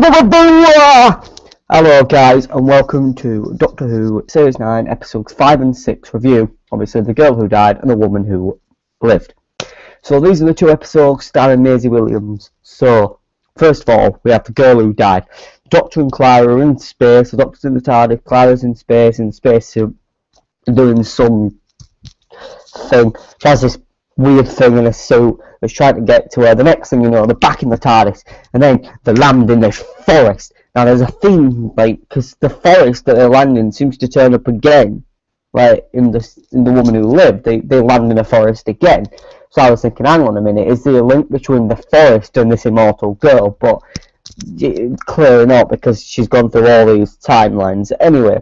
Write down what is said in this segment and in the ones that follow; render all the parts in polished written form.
Hello guys and welcome to Doctor Who Series 9 Episodes 5 and 6 review. Obviously The Girl Who Died and The Woman Who Lived. So these are the two episodes starring Maisie Williams. So first of all we have The Girl Who Died. Doctor and Clara are in space, the Doctor's in the TARDIS, Clara's in spacesuit, doing some thing. She has this weird thing in a suit that's trying to get to her. The next thing you know, they're back in the TARDIS, and then they land in this forest. Now there's a theme, like, because the forest that they land in seems to turn up again, like in the Woman Who Lived. They land in a forest again. So I was thinking, hang on a minute, is there a link between the forest and this immortal girl? But clearly not, because she's gone through all these timelines. Anyway,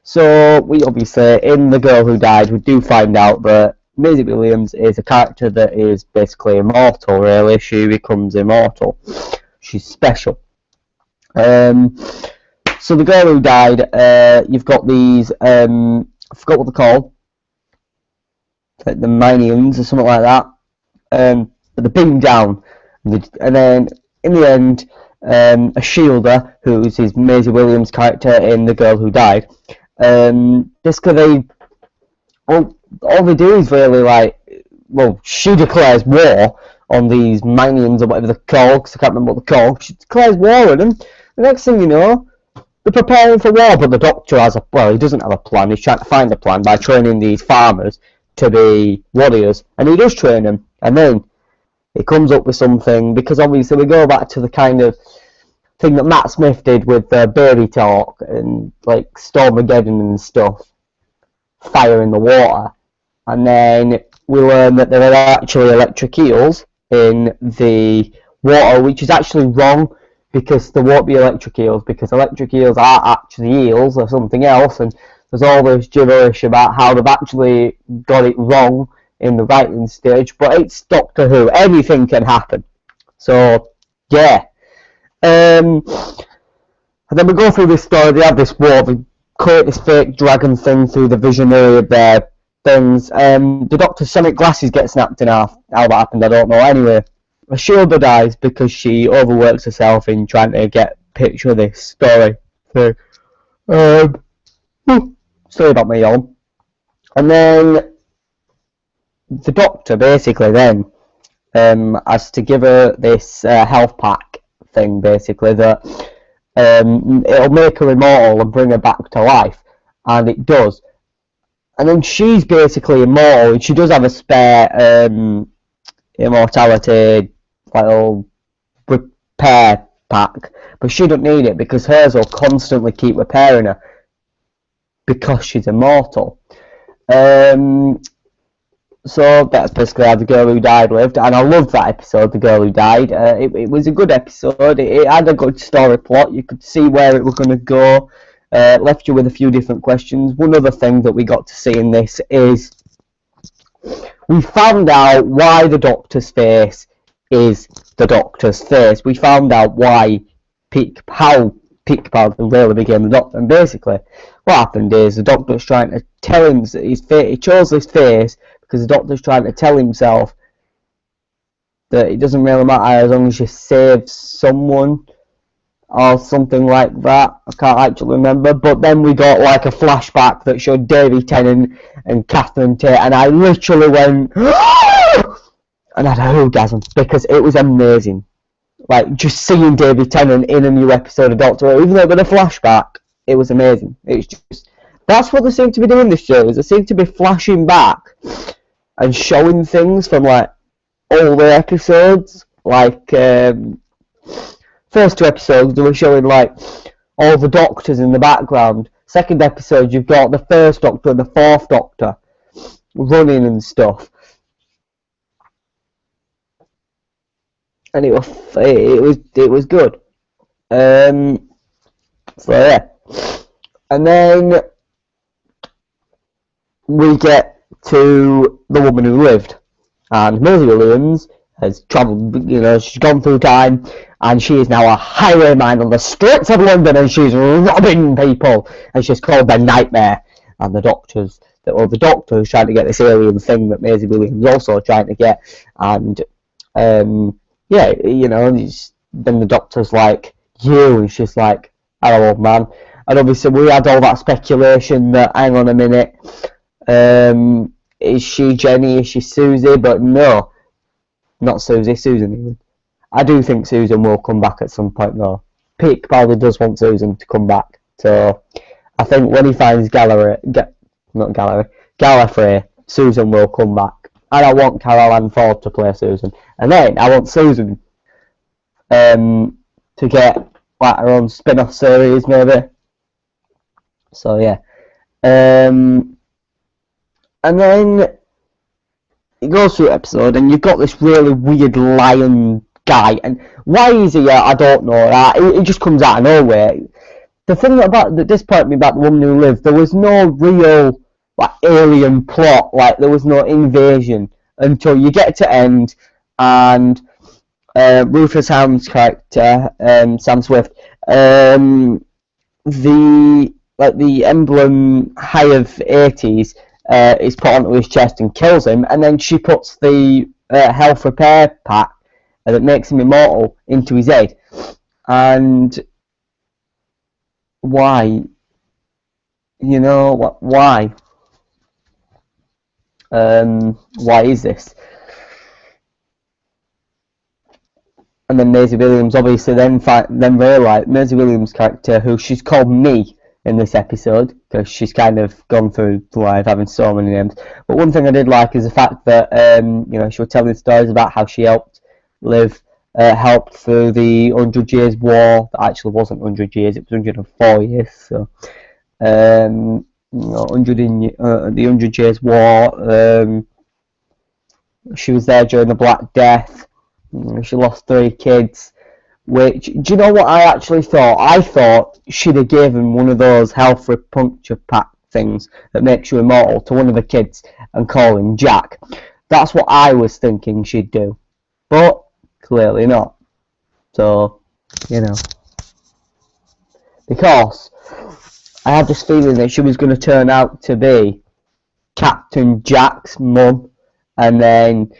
so we obviously, in The Girl Who Died, we do find out that Maisie Williams is a character that is basically immortal, really. She becomes immortal. She's special. So The Girl Who Died, you've got these, I forgot what they're called, like the Minions or something like that, but they're beamed down, and then, in the end, a shielder, who's his Maisie Williams character in The Girl Who Died, basically all they do is really, like, well, she declares war on these Minions or whatever they're called, because I can't remember what they're called. She declares war on them. The next thing you know, they're preparing for war, but the Doctor has he doesn't have a plan. He's trying to find a plan by training these farmers to be warriors, and he does train them, and then he comes up with something, because obviously we go back to the kind of thing that Matt Smith did with Baby Talk and, like, Stormageddon and stuff, fire in the water, and then we learn that there are actually electric eels in the water, which is actually wrong, because there won't be electric eels, because electric eels are actually eels or something else, and there's all this gibberish about how they've actually got it wrong in the writing stage, but it's Doctor Who, anything can happen. So, yeah. And then we go through this story, they have this war, they create this fake dragon thing through the visionary of their things. The Doctor's sonic glasses get snapped in half. How that happened, I don't know. Anyway, a shielder dies because she overworks herself in trying to get a picture of this story. So, sorry about my yawn. And then the Doctor basically then has to give her this health pack thing, basically, that it'll make her immortal and bring her back to life, and it does. And then she's basically immortal, and she does have a spare immortality little repair pack, but she don't need it because hers will constantly keep repairing her because she's immortal. So that's basically how The Girl Who Died lived, and I loved that episode, The Girl Who Died. It was a good episode. It had a good story plot. You could see where it was going to go. Left you with a few different questions. One other thing that we got to see in this is we found out why the Doctor's face is the Doctor's face. We found out why how Peak Panther really became the Doctor, and basically what happened is the Doctor's trying to tell him that he chose this face because the Doctor's trying to tell himself that it doesn't really matter as long as you save someone or something like that. I can't actually remember, but then we got like a flashback that showed David Tennant and Catherine Tate, and I literally went and had an orgasm because it was amazing. Like, just seeing David Tennant in a new episode of Doctor Who, even though it was a flashback, it was amazing. It's just, that's what they seem to be doing this series. They seem to be flashing back and showing things from, like, all the episodes. Like, first two episodes, they were showing, like, all the Doctors in the background. Second episode, you've got the first Doctor and the fourth Doctor running and stuff. And it was good. So yeah. And then we get to The Woman Who Lived, and Maisie Williams has travelled, she's gone through time, and she is now a highwayman on the streets of London, and she's robbing people, and she's called the Nightmare. And the Doctor is trying to get this alien thing that Maisie Williams is also trying to get, and then the Doctor's like, you, and she's like, hello, old man. And obviously we had all that speculation that, hang on a minute, is she Jenny, is she Susie? But no, not Susie, Susan even. I do think Susan will come back at some point though. Pete probably does want Susan to come back, so I think when he finds Gallifrey, Susan will come back. And I want Carole Ann Ford to play Susan. And then I want Susan to get like her own spin-off series maybe. So yeah. And then it goes through the episode and you've got this really weird lion guy, and why is he here, I don't know. It just comes out of nowhere. The thing that disappointed me about The Woman Who Lived, there was no real like alien plot, like there was no invasion until you get to end, and Rufus Hound's character, Sam Swift, the emblem High of 80s is put onto his chest and kills him, and then she puts the health repair pack that makes him immortal into his head. And why? You know what? Why? Why is this? And then Maisie Williams obviously then realised, Maisie Williams' character, who she's called Me in this episode, because she's kind of gone through life having so many names. But one thing I did like is the fact that she was telling stories about how she helped through the 100 Years War. That actually wasn't 100 years, it was 104 years. So, the 100 Years War. She was there during the Black Death. She lost 3 kids. Which, do you know what I actually thought? I thought she'd have given one of those health puncture pack things that makes you immortal to one of the kids and call him Jack. That's what I was thinking she'd do. But clearly not. So, because I had this feeling that she was going to turn out to be Captain Jack's mum, and then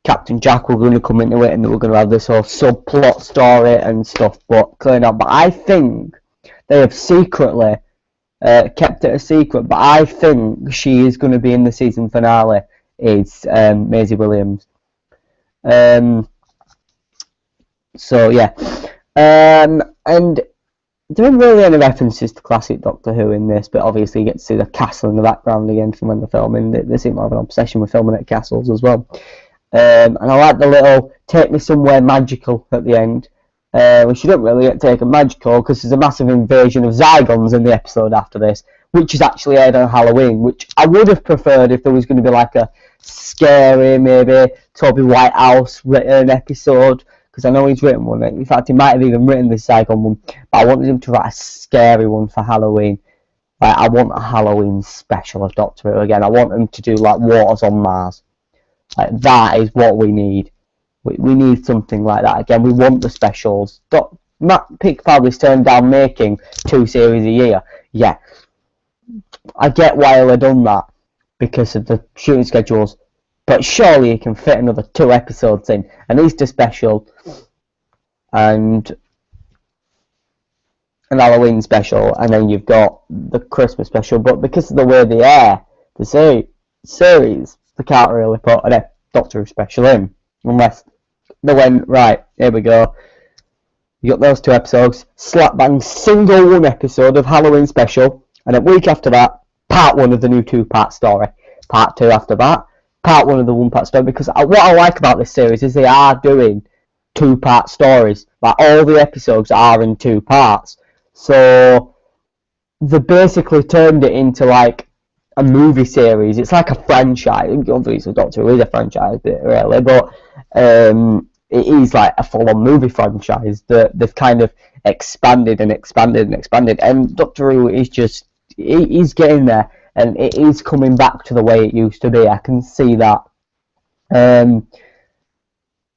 Captain Jack were going to come into it, and they were going to have this whole subplot story and stuff, but clearly not. But I think they have secretly kept it a secret, but I think she is going to be in the season finale, is Maisie Williams. So yeah, and there aren't really any references to classic Doctor Who in this, but obviously you get to see the castle in the background again from when they're filming. They seem to have an obsession with filming at castles as well. And I like the little "take me somewhere magical" at the end. Which you don't really get taken magical because there's a massive invasion of Zygons in the episode after this, which is actually aired on Halloween, which I would have preferred if there was going to be like a scary, maybe Toby Whitehouse written episode, because I know he's written one. In fact, he might have even written this Zygon one, but I wanted him to write a scary one for Halloween. Like, I want a Halloween special of Doctor Who again. I want him to do like Waters on Mars. Like, that is what we need. We need something like that again. We want the specials. Matt Pick probably turned down making 2 series a year. Yeah, I get why they've done that because of the shooting schedules, but surely you can fit another 2 episodes in, an Easter special and an Halloween special, and then you've got the Christmas special. But because of the way they air the series, they can't really put a Doctor Who special in unless they went, right, here we go, you got those 2 episodes, slap bang single 1 episode of Halloween special, and a week after that, part 1 of the new 2-part story, part 2 after that, part 1 of the 1-part story. Because what I like about this series is they are doing 2-part stories. Like, all the episodes are in 2 parts, so they basically turned it into like a movie series. It's like a franchise. Obviously Doctor Who is a franchise, really, but it is like a full-on movie franchise that they've kind of expanded and expanded and expanded, and Doctor Who is just, he's getting there, and it is coming back to the way it used to be. I can see that. And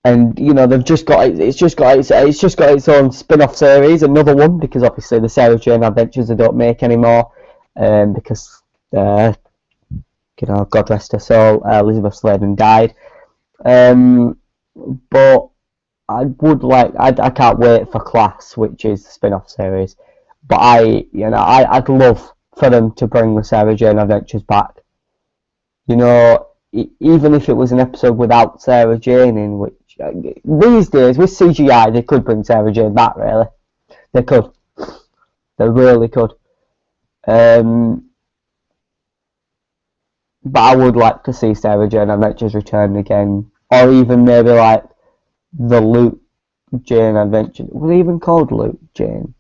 they've just got it's just got its own spin-off series, another one, because obviously the Sarah Jane Adventures they don't make anymore, because God rest her soul, Elizabeth Sladen died. But I can't wait for Class, which is the spin-off series. But I'd love for them to bring the Sarah Jane Adventures back. You know, even if it was an episode without Sarah Jane in, which these days with CGI they could bring Sarah Jane back. Really, they could. They really could. But I would like to see Sarah Jane Adventures return again, or even maybe like the Luke Jane Adventures. Was it even called Luke Jane?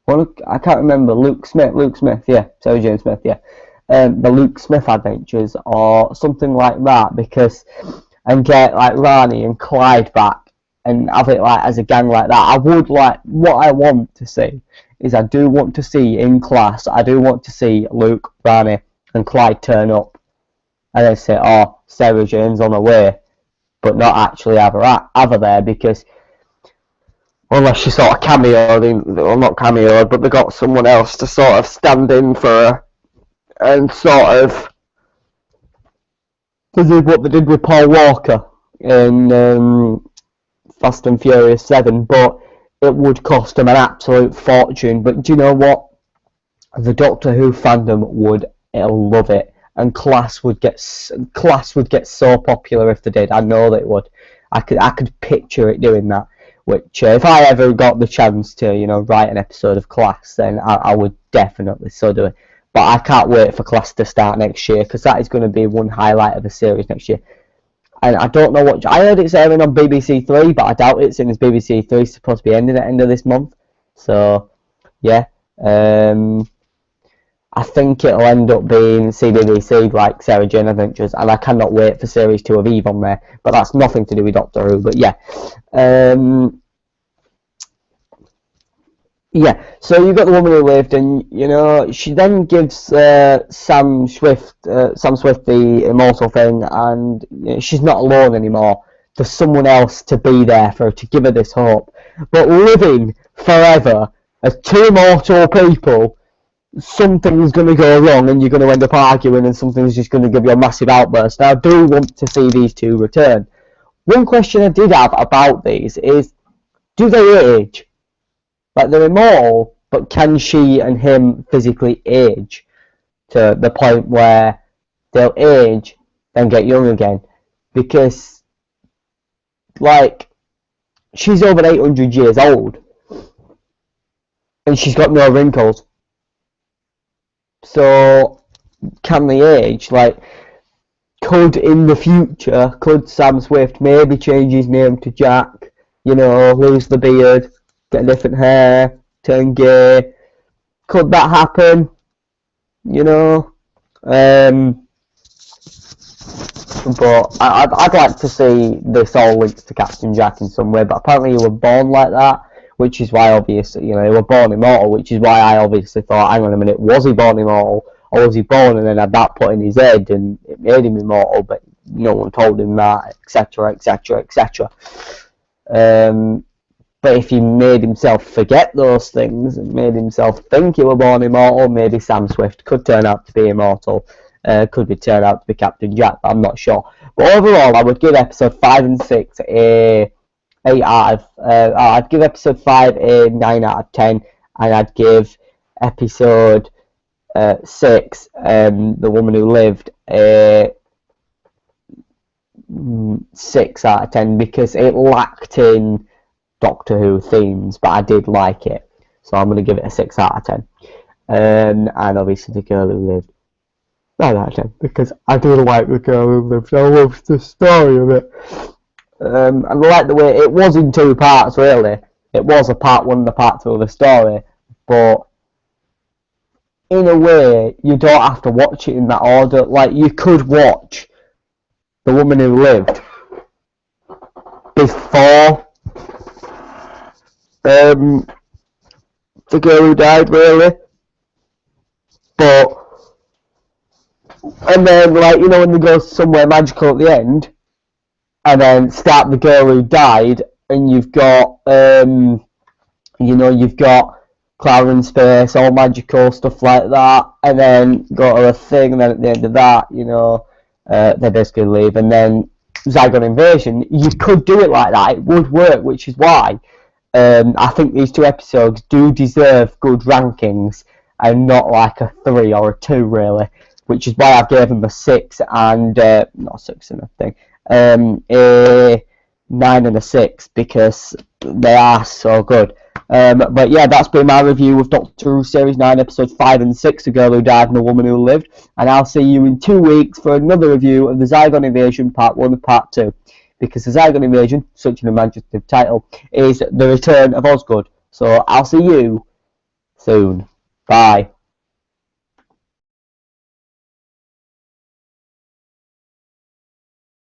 Well, I can't remember. Luke Smith, yeah, Sarah Jane Smith, yeah. The Luke Smith Adventures or something like that, because and get like Rani and Clyde back and have it like as a gang like that. I would like, what I want to see is I do want to see in Class, I do want to see Luke, Rani and Clyde turn up and then say, oh, Sarah Jane's on her way, but not actually have her there, because unless she sort of cameoed, well, not cameoed, but they got someone else to sort of stand in for her and sort of did what they did with Paul Walker in Fast and Furious 7, but it would cost them an absolute fortune. But do you know what? The Doctor Who fandom would love it, and Class would get so popular if they did. I know they would. I could picture it doing that. Which, if I ever got the chance to, write an episode of Class, then I would definitely so do it. But I can't wait for Class to start next year, because that is going to be one highlight of the series next year. And I don't know what... I heard it's airing on BBC Three, but I doubt it, since BBC Three is supposed to be ending at the end of this month. So, yeah. I think it'll end up being CBBC, like Sarah Jane Adventures, and I cannot wait for Series 2 of Eve on there. But that's nothing to do with Doctor Who, but yeah. Yeah, so you've got the woman who lived, and she then gives Sam Swift the immortal thing, and she's not alone anymore. There's someone else to be there for her, to give her this hope. But living forever as two immortal people, something's going to go wrong, and you're going to end up arguing, and something's just going to give you a massive outburst. Now, I do want to see these two return. One question I did have about these is, do they age? Like, they're immortal, but can she and him physically age to the point where they'll age and get young again? Because, like, she's over 800 years old, and she's got no wrinkles. So, can they age? Like, in the future, could Sam Swift maybe change his name to Jack, lose the beard, get different hair, turn gay? Could that happen? But I'd like to see this all linked to Captain Jack in some way, but apparently he was born like that, which is why obviously, he was born immortal, which is why I obviously thought, hang on a minute, was he born immortal, or was he born and then had that put in his head and it made him immortal, but no one told him that, etc, etc, etc. But if he made himself forget those things and made himself think he was born immortal, maybe Sam Swift could turn out to be immortal. Could be turned out to be Captain Jack, but I'm not sure. But overall, I would give episode 5 and 6 a 8 out of... I'd give episode 5 a 9 out of 10, and I'd give episode 6, The Woman Who Lived, a 6 out of 10, because it lacked in Doctor Who themes, but I did like it. So I'm going to give it a 6 out of 10. And obviously The Girl Who Lived, 9 out of 10, because I do like The Girl Who Lived. I love the story of it. And I like the way it was in 2 parts, really. It was a part 1 and a part 2 of the story, but in a way, you don't have to watch it in that order. Like, you could watch The Woman Who Lived before The Girl Who Died, really. But, and then, like, when they go somewhere magical at the end, and then start The Girl Who Died, and you've got, you've got Cloud in Space, all magical, stuff like that, and then go to a thing, and then at the end of that, they basically leave, and then Zygon Invasion, you could do it like that. It would work, which is why I think these 2 episodes do deserve good rankings and not like a 3 or a 2 really, which is why I've gave them a 6 and not a 6 and a thing, a 9 and a 6 because they are so good. But yeah, that's been my review of Doctor Who Series 9 episodes 5 and 6, A Girl Who Died and a Woman Who Lived, and I'll see you in 2 weeks for another review of the Zygon Invasion Part 1 and Part 2. Because the Zygon Invasion, such an imaginative title, is the return of Osgood. So I'll see you soon. Bye.